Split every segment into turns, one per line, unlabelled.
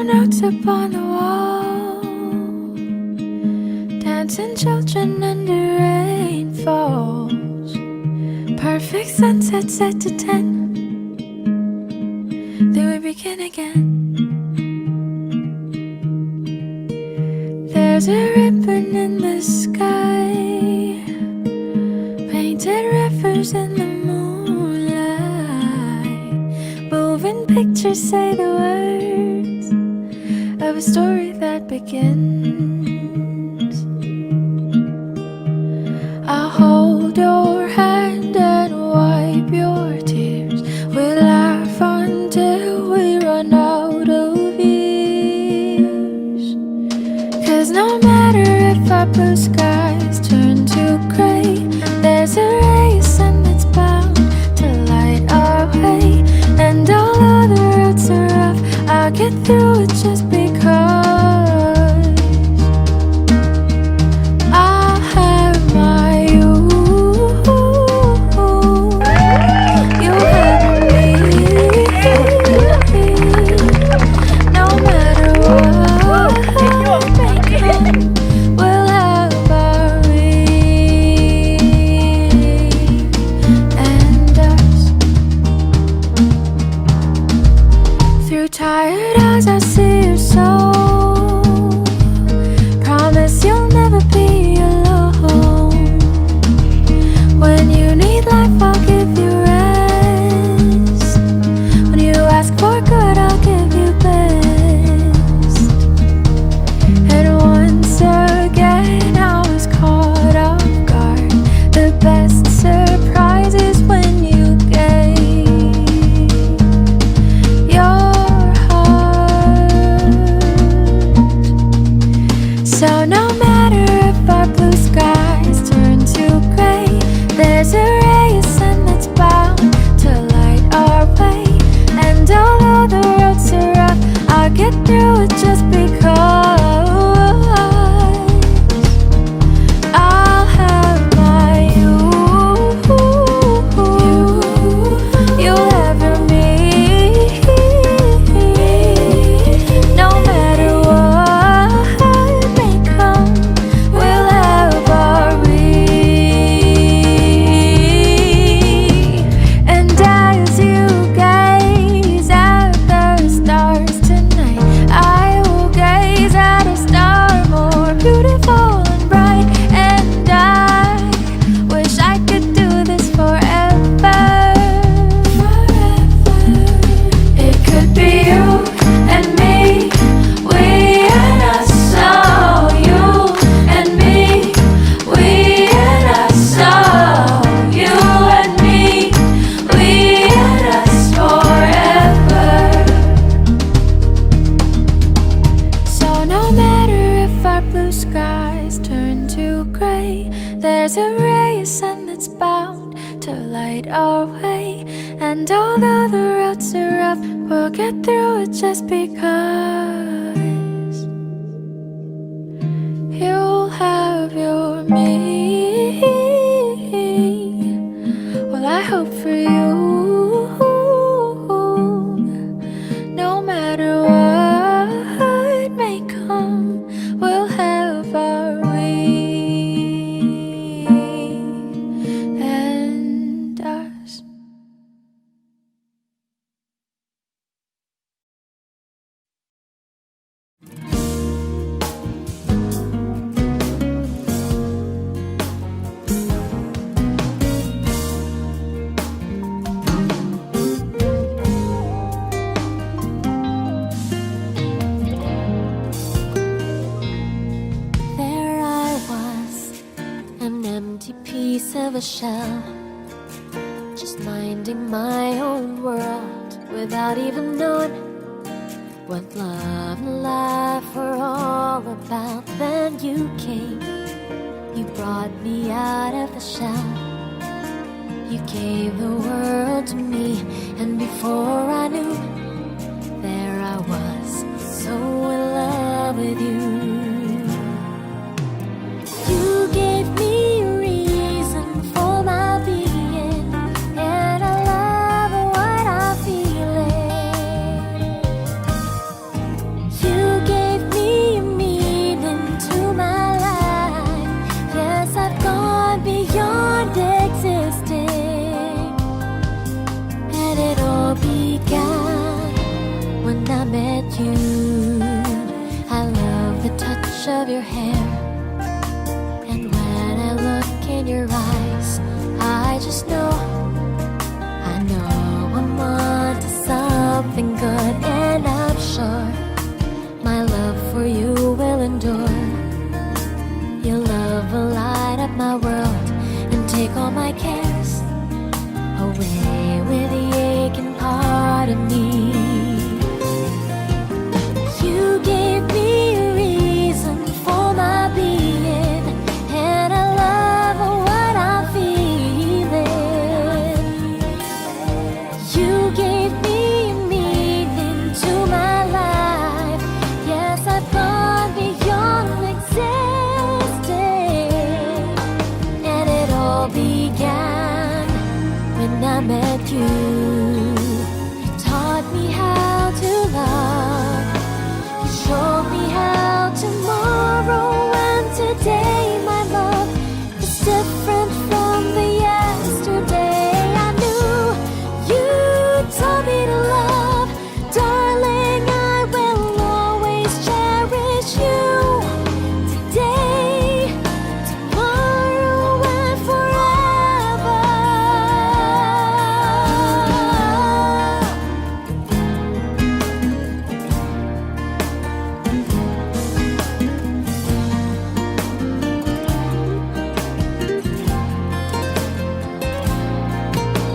notes upon the wall, dancing children under rain falls. Perfect sunset set to 10. Then we begin again. There's a ribbon in the sky, painted rivers in the moonlight. Moving pictures say the words of a story that begins. I'll hold your hand and wipe your tears. We'll laugh until we run out of years. 'Cause no matter if our blue skies turn to gray, there's a ray of sun that's bound to light our way. And although the roads are rough, I'll get through it just because I'll have my you. You have me. No matter what may come, we'll have our we and us. Through tired eyes I see your soul. Promise you'll never be alone. When you need life I'll give you rest. When you ask for good I'll give you best. And once again I was caught off guard. The best surprise is when you gave your heart. So no matter if our blue skies turn to gray, there's a ray of sun that's bound to light our way. And although the roads are rough, I'll get through it just because I'll have my you. You'll have your me. No matter what may come, we'll have our we. And as you gaze at the stars tonight, I will gaze at a star more beautiful and bright. And I wish I could do this forever. It could be you and me, we and us. Oh, you and me, we and us. Oh, you and me, we and us forever. So no matter if our blue skies turn to gray, there's a ray of sun that's bound to light our way. And although the roads are rough, we'll get through it just because you'll have your me. Well, I hope for you. No matter what may come, we'll have our we and us.
There I was, an empty piece of a shell, just minding my own world without even knowing what love and life were all about. Then you came, you brought me out of the shell. You gave the world to me, and before I knew, there I was, so in love with you. You gave me reason for my being, and I love what I'm feeling. brush of your hair. And when I look in your eyes, I just know, I know I'm on to something good. And I'm sure my love for you will endure. Your love will light up my world and take all my cares away with the aching part of me. You gave me a reason for my being, and I love what I'm feeling. You gave me a meaning to my life. Yes, I've gone beyond existing, and it all began when I met you. You taught me how to love. You showed me how tomorrow and today, my love, is different from the yesterday. I knew you taught me to love. Darling, I will always cherish you. Today, tomorrow, and forever.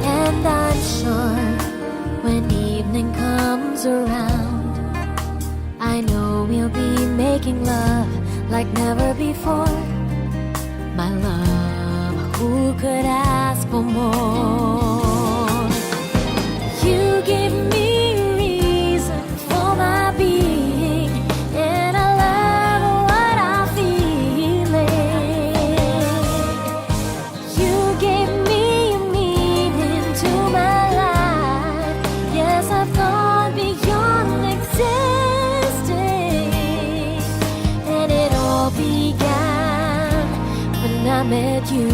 And I'm sure when evening comes around, I know we'll be making love like never before. My love, who could ask for more? You gave me a reason for my being, and I love what I'm feeling. You gave me a meaning to my life. Yes, I've gone beyond existing, and it all began when I met you.